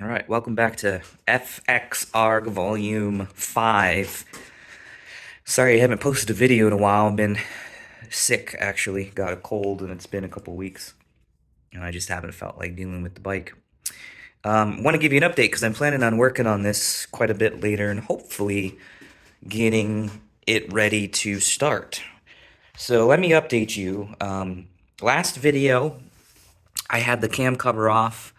All right, welcome back to FXR Volume 5. Sorry I haven't posted a video in a while. I've been sick, actually. Got a cold, and it's been a couple weeks. And I just haven't felt like dealing with the bike. Want to give you an update because I'm planning on working on this quite a bit later and hopefully getting it ready to start. So let me update you. Last video, I had the cam cover off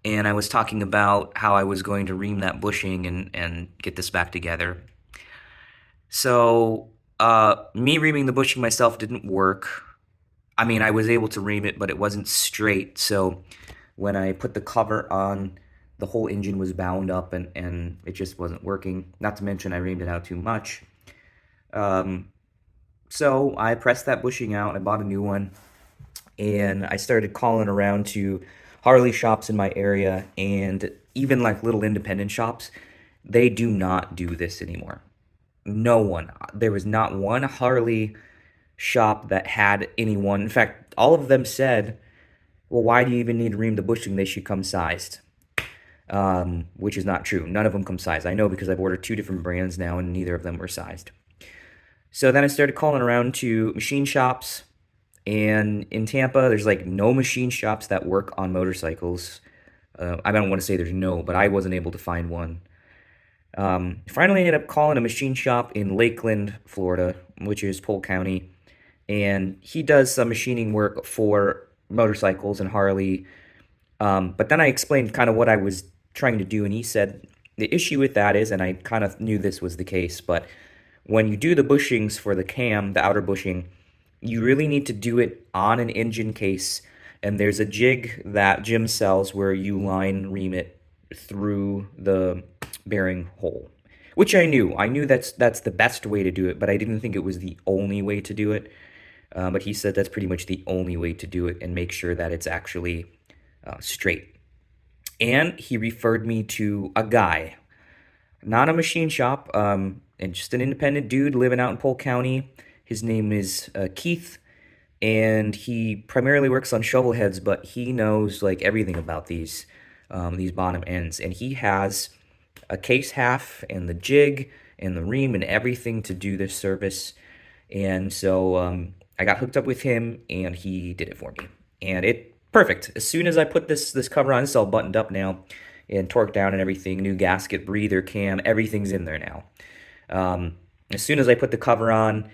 and I was talking about how I was going to ream that bushing and get this back together. So, me reaming the bushing myself didn't work. I mean, I was able to ream it, but it wasn't straight. So, when I put the cover on, the whole engine was bound up and it just wasn't working. Not to mention, I reamed it out too much. Um, so, I pressed that bushing out, I bought a new one, and I started calling around to Harley shops in my area and even like little independent shops. They do not do this anymore. No one. There was not one Harley shop that had anyone. In fact, all of them said, well, why do you even need to ream the bushing? They should come sized. Which is not true. None of them come sized. I know because I've ordered two different brands now and neither of them were sized. So then I started calling around to machine shops. And in Tampa, there's like no machine shops that work on motorcycles. I don't want to say there's no, but I wasn't able to find one. Finally ended up calling a machine shop in Lakeland, Florida, which is Polk County, and he does some machining work for motorcycles and Harley. But then I explained kind of what I was trying to do, and he said the issue with that is, and I kind of knew this was the case, but when you do the bushings for the cam, the outer bushing, you really need to do it on an engine case, and there's a jig that Jim sells where you line ream it through the bearing hole, which I knew. I knew that's the best way to do it, but I didn't think it was the only way to do it. But he said that's pretty much the only way to do it and make sure that it's actually straight. And he referred me to a guy, not a machine shop, and just an independent dude living out in Polk County. His name is Keith, and he primarily works on shovel heads, but he knows like everything about these bottom ends, and he has a case half and the jig and the ream and everything to do this service. And so I got hooked up with him, and he did it for me, and it perfect. As soon as I put this cover on, it's all buttoned up now and torqued down and everything. New gasket, breather, cam, everything's in there now. As soon as I put the cover on,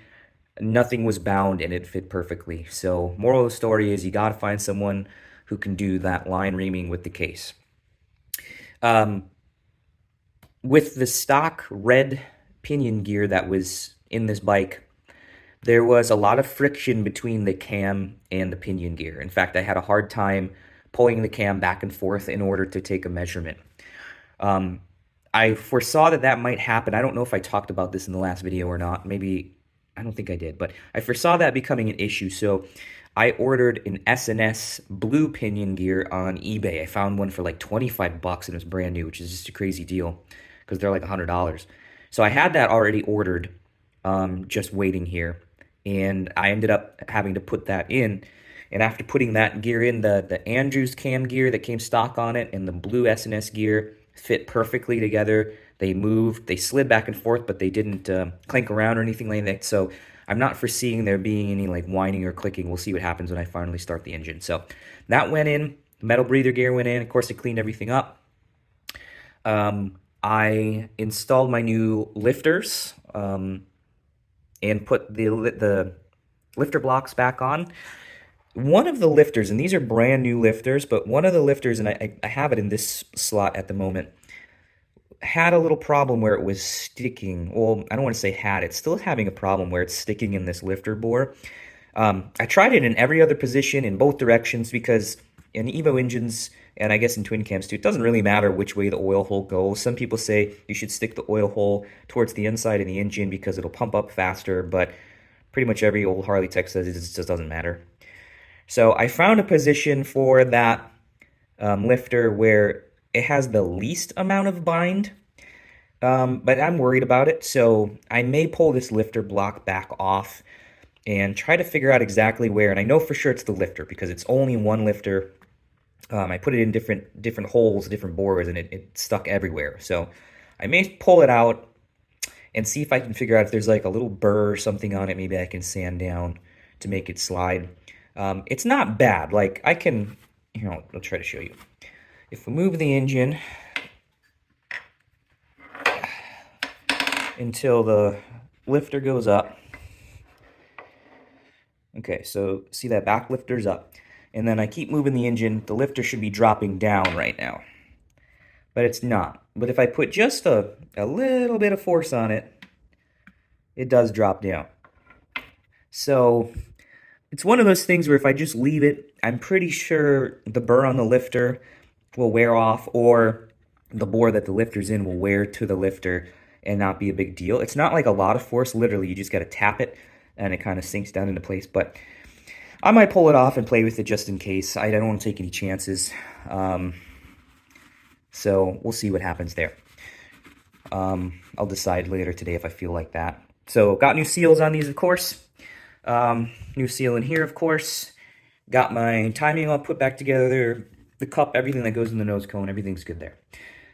nothing was bound and it fit perfectly. So, moral of the story is you got to find someone who can do that line reaming with the case. Um, with the stock red pinion gear that was in this bike, there was a lot of friction between the cam and the pinion gear. In fact, I had a hard time pulling the cam back and forth in order to take a measurement. Um, I foresaw that that might happen. I don't know if I talked about this in the last video or not. Maybe, I don't think I did, but I foresaw that becoming an issue. So I ordered an S&S blue pinion gear on eBay. I found one for like 25 bucks and it was brand new, which is just a crazy deal because they're like $100. So I had that already ordered, just waiting here. And I ended up having to put that in. And after putting that gear in, the Andrews cam gear that came stock on it and the blue S&S gear fit perfectly together. They moved, they slid back and forth, but they didn't clank around or anything like that. So I'm not foreseeing there being any like whining or clicking. We'll see what happens when I finally start the engine. So that went in, metal breather gear went in. Of course, it cleaned everything up. I installed my new lifters and put the lifter blocks back on. One of the lifters, and these are brand new lifters, but one of the lifters, and I have it in this slot at the moment, had a little problem where it was sticking. Well, I don't want to say had. It's still having a problem where it's sticking in this lifter bore. I tried it in every other position in both directions because in Evo engines, and I guess in twin cams too, it doesn't really matter which way the oil hole goes. Some people say you should stick the oil hole towards the inside of the engine because it'll pump up faster, but pretty much every old Harley tech says it just doesn't matter. So I found a position for that lifter where it has the least amount of bind, but I'm worried about it. So I may pull this lifter block back off and try to figure out exactly where. And I know for sure it's the lifter because it's only one lifter. I put it in different holes, different bores, and it stuck everywhere. So I may pull it out and see if I can figure out if there's like a little burr or something on it. Maybe I can sand down to make it slide. It's not bad. Like I can, I'll try to show you. If we move the engine until the lifter goes up. Okay, so see that back lifter's up. And then I keep moving the engine, the lifter should be dropping down right now. But it's not. But if I put just a little bit of force on it, it does drop down. So it's one of those things where if I just leave it, I'm pretty sure the burr on the lifter will wear off, or the bore that the lifter's in will wear to the lifter and not be a big deal. It's not like a lot of force. Literally, you just got to tap it and it kind of sinks down into place. But I might pull it off and play with it just in case. I don't want to take any chances. So we'll see what happens there. I'll decide later today if I feel like that. So got new seals on these, of course. New seal in here, of course. Got my timing all put back together. The cup, everything that goes in the nose cone, everything's good there.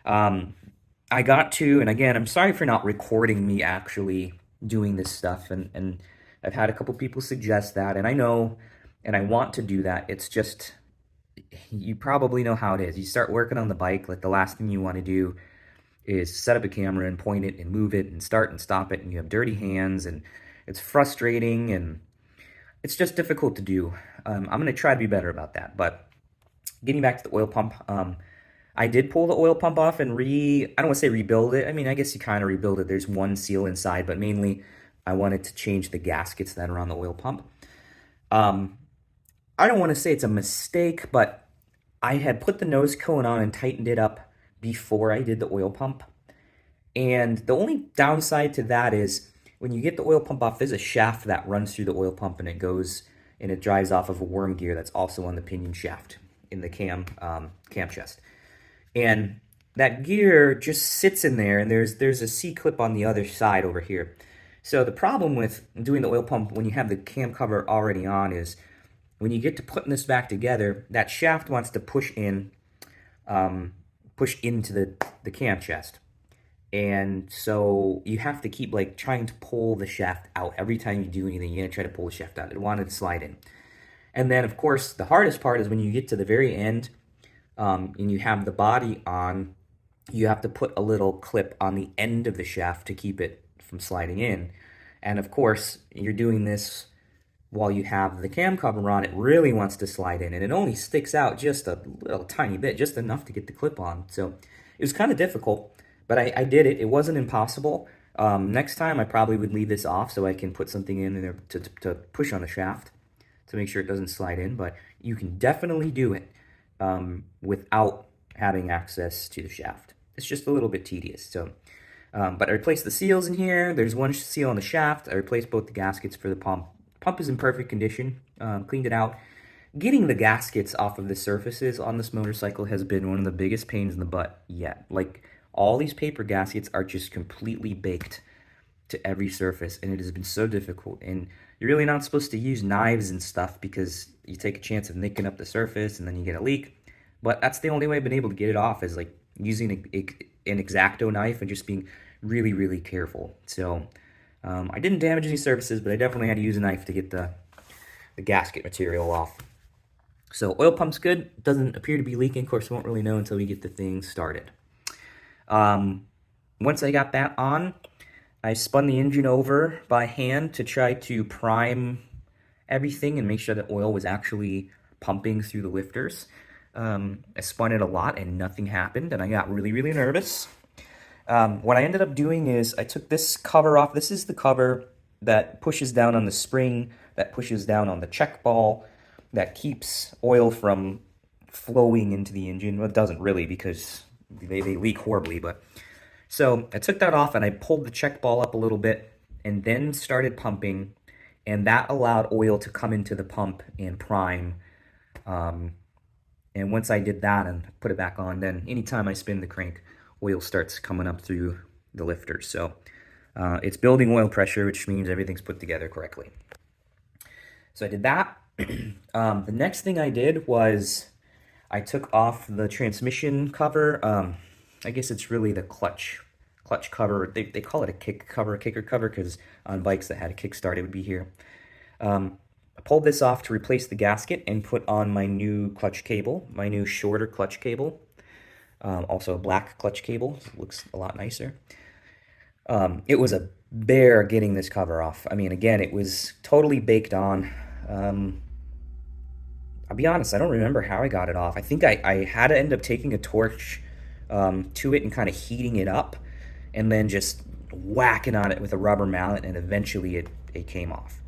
I got to, and again, I'm sorry for not recording me actually doing this stuff. And I've had a couple people suggest that, and I know, and I want to do that. It's just, you probably know how it is. You start working on the bike, like the last thing you want to do is set up a camera and point it and move it and start and stop it, and you have dirty hands, and it's frustrating, and it's just difficult to do. I'm going to try to be better about that. But getting back to the oil pump, I did pull the oil pump off and I don't want to say rebuild it. I mean, I guess you kind of rebuild it. There's one seal inside, but mainly I wanted to change the gaskets that are on the oil pump. I don't want to say it's a mistake, but I had put the nose cone on and tightened it up before I did the oil pump. And the only downside to that is when you get the oil pump off, there's a shaft that runs through the oil pump, and it goes and it drives off of a worm gear that's also on the pinion shaft in the cam chest. And that gear just sits in there, and there's a C-clip on the other side over here. So the problem with doing the oil pump when you have the cam cover already on is when you get to putting this back together, that shaft wants to push into the cam chest. And so you have to keep like trying to pull the shaft out. Every time you do anything, you're going to try to pull the shaft out. It wanted to slide in. And then, of course, the hardest part is when you get to the very end and you have the body on, you have to put a little clip on the end of the shaft to keep it from sliding in. And, of course, you're doing this while you have the cam cover on. It really wants to slide in, and it only sticks out just a little tiny bit, just enough to get the clip on. So it was kind of difficult. But I did it. It wasn't impossible. Next time, I probably would leave this off so I can put something in there to push on the shaft to make sure it doesn't slide in. But you can definitely do it without having access to the shaft. It's just a little bit tedious. So, but I replaced the seals in here. There's one seal on the shaft. I replaced both the gaskets for the pump. Pump is in perfect condition. Cleaned it out. Getting the gaskets off of the surfaces on this motorcycle has been one of the biggest pains in the butt yet. Like, all these paper gaskets are just completely baked to every surface, and it has been so difficult. And you're really not supposed to use knives and stuff because you take a chance of nicking up the surface and then you get a leak. But that's the only way I've been able to get it off, is like using an X-Acto knife and just being really, really careful. So I didn't damage any surfaces, but I definitely had to use a knife to get the gasket material off. So oil pump's good. Doesn't appear to be leaking. Of course, we won't really know until we get the thing started. Once I got that on, I spun the engine over by hand to try to prime everything and make sure that oil was actually pumping through the lifters. I spun it a lot and nothing happened, and I got really, really nervous. What I ended up doing is I took this cover off. This is the cover that pushes down on the spring, that pushes down on the check ball, that keeps oil from flowing into the engine. Well, it doesn't really, because they leak horribly. But so I took that off and I pulled the check ball up a little bit and then started pumping, and that allowed oil to come into the pump and prime. And once I did that and put it back on, then anytime I spin the crank, oil starts coming up through the lifter. So it's building oil pressure, which means everything's put together correctly. So I did that. The next thing I did was I took off the transmission cover. I guess it's really the clutch cover. They call it a kicker cover, because on bikes that had a kickstart, it would be here. I pulled this off to replace the gasket and put on my new clutch cable, my new shorter clutch cable. Also a black clutch cable. It looks a lot nicer. It was a bear getting this cover off. I mean, again, it was totally baked on. I'll be honest, I don't remember how I got it off. I think I had to end up taking a torch to it and kind of heating it up, and then just whacking on it with a rubber mallet, and eventually it came off.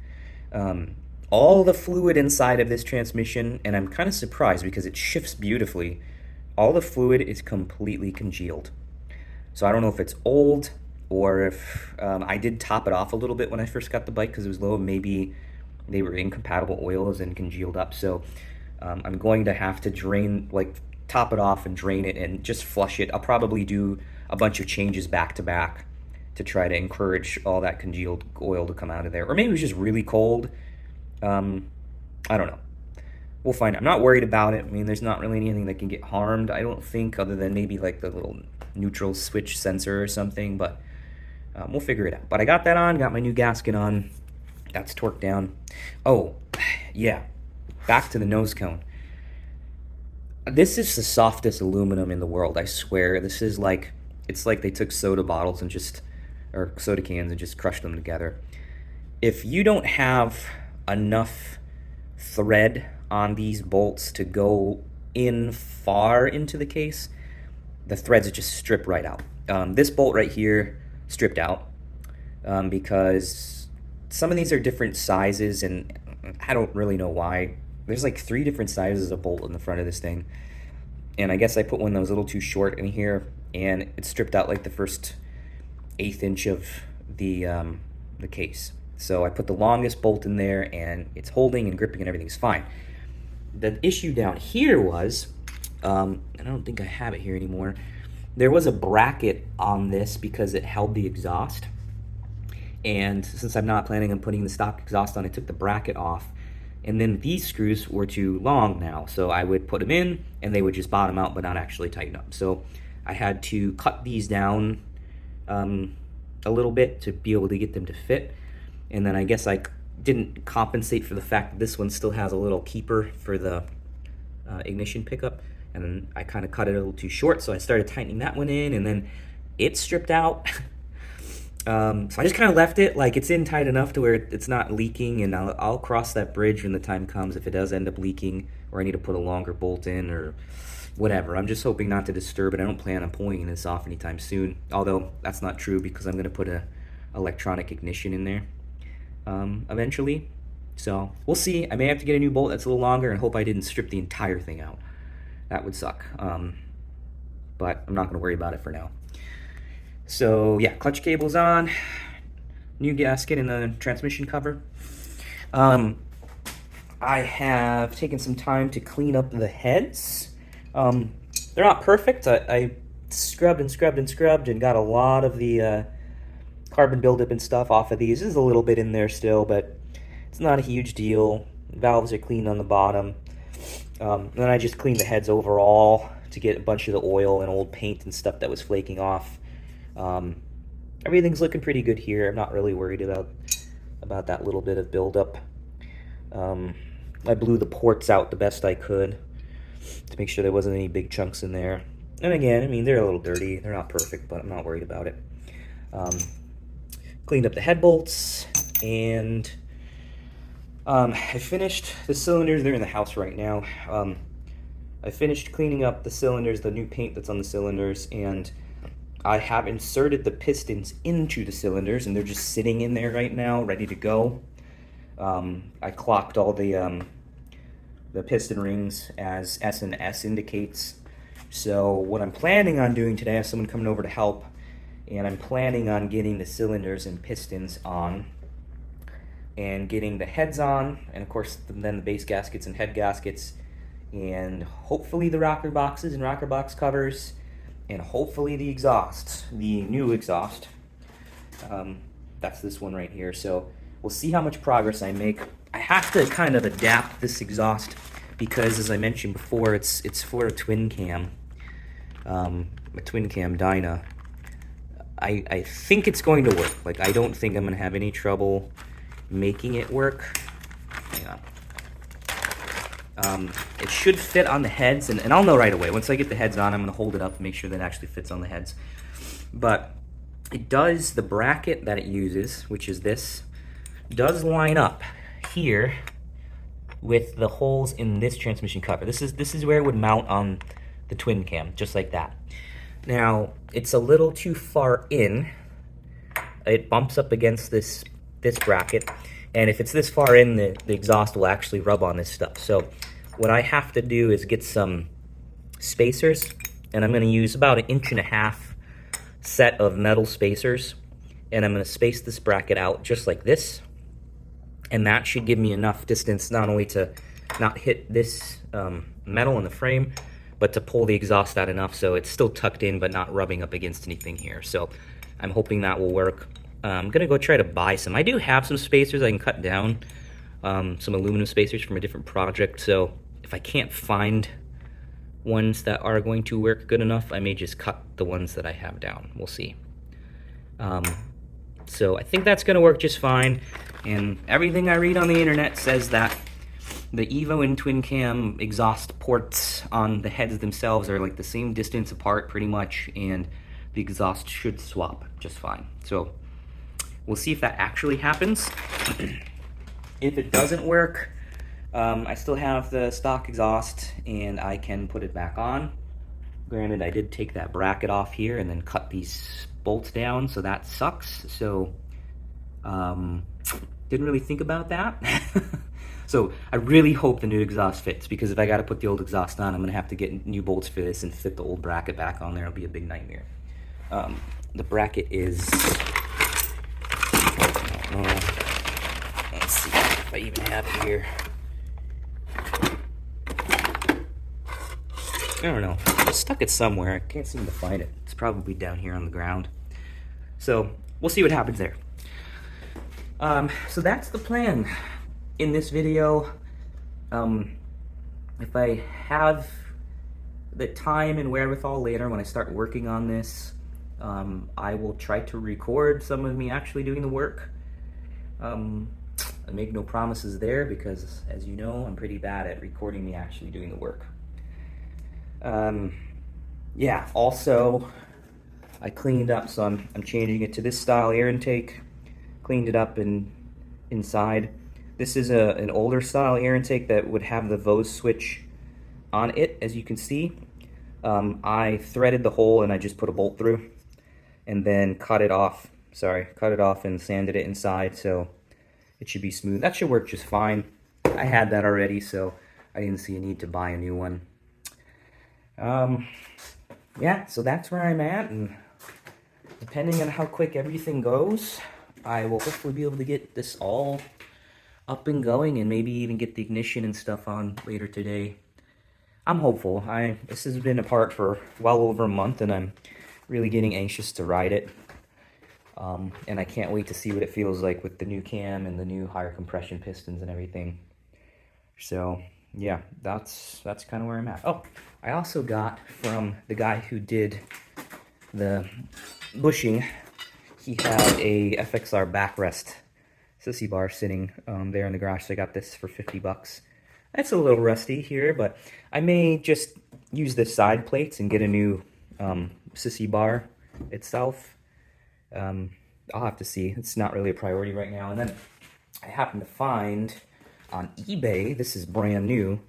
All the fluid inside of this transmission, and I'm kind of surprised because it shifts beautifully, all the fluid is completely congealed. So I don't know if it's old, or if I did top it off a little bit when I first got the bike because it was low. Maybe they were incompatible oils and congealed up. So I'm going to have to drain, like top it off and drain it and just flush it. I'll probably do a bunch of changes back to back to try to encourage all that congealed oil to come out of there. Or maybe it was just really cold. I don't know. We'll find out. I'm not worried about it. I mean, there's not really anything that can get harmed, I don't think, other than maybe like the little neutral switch sensor or something, but we'll figure it out. But I got that on, got my new gasket on. That's torqued down. Oh, yeah. Back to the nose cone. This is the softest aluminum in the world, I swear. This is like, it's like they took soda bottles and just, or soda cans and just crushed them together. If you don't have enough thread on these bolts to go in far into the case, the threads just strip right out. This bolt right here stripped out because some of these are different sizes, and I don't really know why. There's like 3 different sizes of bolt in the front of this thing, and I guess I put one that was a little too short in here, and it stripped out like the first 1/8 inch of the case. So I put the longest bolt in there, and it's holding and gripping and everything's fine. The issue down here was, I don't think I have it here anymore, there was a bracket on this because it held the exhaust. And since I'm not planning on putting the stock exhaust on, I took the bracket off. And then these screws were too long now, so I would put them in and they would just bottom out but not actually tighten up. So I had to cut these down a little bit to be able to get them to fit. And then I guess I didn't compensate for the fact that this one still has a little keeper for the ignition pickup, and then I kind of cut it a little too short, so I started tightening that one in, and then it stripped out. So I just kind of left it like it's in tight enough to where it's not leaking, and I'll cross that bridge when the time comes if it does end up leaking, or I need to put a longer bolt in or whatever. I'm just hoping not to disturb it. I don't plan on pulling this off anytime soon, although that's not true because I'm going to put a electronic ignition in there eventually. So we'll see. I may have to get a new bolt that's a little longer and hope I didn't strip the entire thing out. That would suck. But I'm not going to worry about it for now. So yeah, clutch cable's on, new gasket in the transmission cover. I have taken some time to clean up the heads. They're not perfect. I scrubbed and scrubbed and scrubbed and got a lot of the carbon buildup and stuff off of these. There's a little bit in there still, but it's not a huge deal. Valves are cleaned on the bottom. Then I just cleaned the heads overall to get a bunch of the oil and old paint and stuff that was flaking off. Everything's looking pretty good here. I'm not really worried about that little bit of buildup. I blew the ports out the best I could to make sure there wasn't any big chunks in there. And again, I mean, they're a little dirty. They're not perfect, but I'm not worried about it. Cleaned up the head bolts, and I finished the cylinders. They're in the house right now. I finished cleaning up the cylinders, the new paint that's on the cylinders, and I have inserted the pistons into the cylinders, and they're just sitting in there right now, ready to go. I clocked all the piston rings as S and S indicates. So what I'm planning on doing today, I have someone coming over to help, and I'm planning on getting the cylinders and pistons on, and getting the heads on, and of course then the base gaskets and head gaskets, and hopefully the rocker boxes and rocker box covers, and hopefully the exhaust, the new exhaust. That's this one right here. So we'll see how much progress I make. I have to kind of adapt this exhaust because, as I mentioned before, it's for a twin cam, a twin cam Dyna. I think it's going to work. Like, I don't think I'm going to have any trouble making it work. Hang on. It should fit on the heads, and I'll know right away. Once I get the heads on, I'm going to hold it up and make sure that it actually fits on the heads. But it does, the bracket that it uses, which is this, does line up here with the holes in this transmission cover. This is where it would mount on the twin cam, just like that. Now, it's a little too far in. It bumps up against this bracket, and if it's this far in, the exhaust will actually rub on this stuff. So what I have to do is get some spacers, and I'm going to use about 1.5 inch set of metal spacers, and I'm going to space this bracket out just like this, and that should give me enough distance not only to not hit this metal in the frame, but to pull the exhaust out enough so it's still tucked in but not rubbing up against anything here. So I'm hoping that will work. I'm gonna go try to buy some. I do have some spacers I can cut down, some aluminum spacers from a different project, so if I can't find ones that are going to work good enough, I may just cut the ones that I have down. We'll see. So I think that's gonna work just fine, and everything I read on the internet says that the Evo and twin cam exhaust ports on the heads themselves are like the same distance apart pretty much, and the exhaust should swap just fine. So we'll see if that actually happens. If it doesn't work, I still have the stock exhaust and I can put it back on. Granted, I did take that bracket off here and then cut these bolts down, so that sucks. So didn't really think about that. So I really hope the new exhaust fits, because if I got to put the old exhaust on, I'm going to have to get new bolts for this and fit the old bracket back on there. It'll be a big nightmare. The bracket is, let's see if I even have it here. I don't know. I stuck it somewhere. I can't seem to find it. It's probably down here on the ground. So we'll see what happens there. So that's the plan. In this video, if I have the time and wherewithal later when I start working on this, I will try to record some of me actually doing the work. I make no promises there because, as you know, I'm pretty bad at recording me actually doing the work. Yeah, also, I cleaned up, so I'm changing it to this style air intake. Cleaned it up inside. This is an older style air intake that would have the Vose switch on it, as you can see. I threaded the hole and I just put a bolt through and then cut it off and sanded it inside, so it should be smooth. That should work just fine. I had that already, so I didn't see a need to buy a new one. Yeah, so that's where I'm at, and depending on how quick everything goes, I will hopefully be able to get this all up and going and maybe even get the ignition and stuff on later today. I'm hopeful. This has been apart for well over a month, and I'm really getting anxious to ride it. And I can't wait to see what it feels like with the new cam and the new higher compression pistons and everything. So yeah, that's kind of where I'm at. Oh, I also got from the guy who did the bushing, he had a FXR backrest sissy bar sitting there in the garage, so I got this for 50 bucks. It's a little rusty here, but I may just use the side plates and get a new sissy bar itself. I'll have to see. It's not really a priority right now. And then I happened to find on eBay, this is brand new,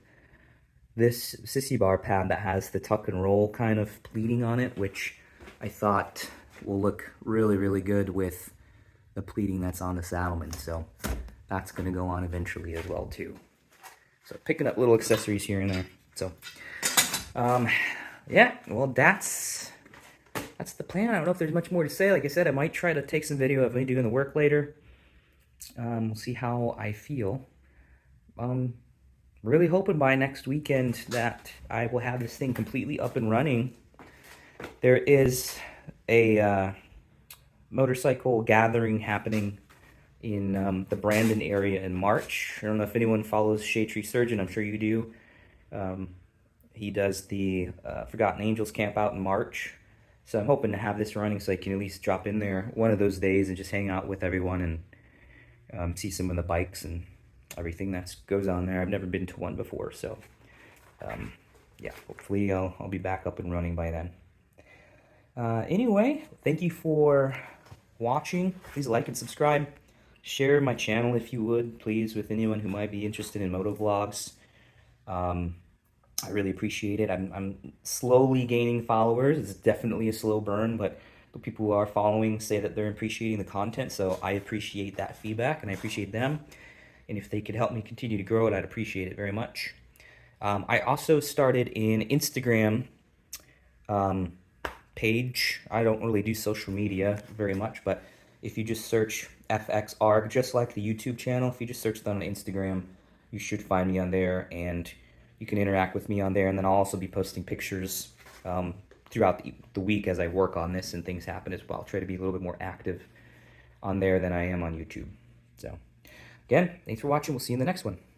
this sissy bar pad that has the tuck and roll kind of pleating on it, which I thought will look really, really good with the pleating that's on the Saddleman. So that's going to go on eventually as well too. So picking up little accessories here and there. So yeah, well, that's the plan. I don't know if there's much more to say. Like I said, I might try to take some video of me doing the work later. We'll see how I feel. Really hoping by next weekend that I will have this thing completely up and running. There is a motorcycle gathering happening in the Brandon area in March. I don't know if anyone follows Shade Tree Surgeon. I'm sure you do. Um, he does the Forgotten Angels camp out in March. So I'm hoping to have this running so I can at least drop in there one of those days and just hang out with everyone and see some of the bikes and everything that goes on there. I've never been to one before, so yeah, hopefully I'll be back up and running by then. Anyway, thank you for watching. Please like and subscribe. Share my channel if you would, please, with anyone who might be interested in motovlogs. I really appreciate it. I'm slowly gaining followers. It's definitely a slow burn, but the people who are following say that they're appreciating the content, so I appreciate that feedback, and I appreciate them. And if they could help me continue to grow it, I'd appreciate it very much. I also started an Instagram page. I don't really do social media very much, but if you just search FXR, just like the YouTube channel, if you just search that on Instagram, you should find me on there, and you can interact with me on there. And then I'll also be posting pictures throughout the week as I work on this and things happen as well. I'll try to be a little bit more active on there than I am on YouTube. So, again, thanks for watching. We'll see you in the next one.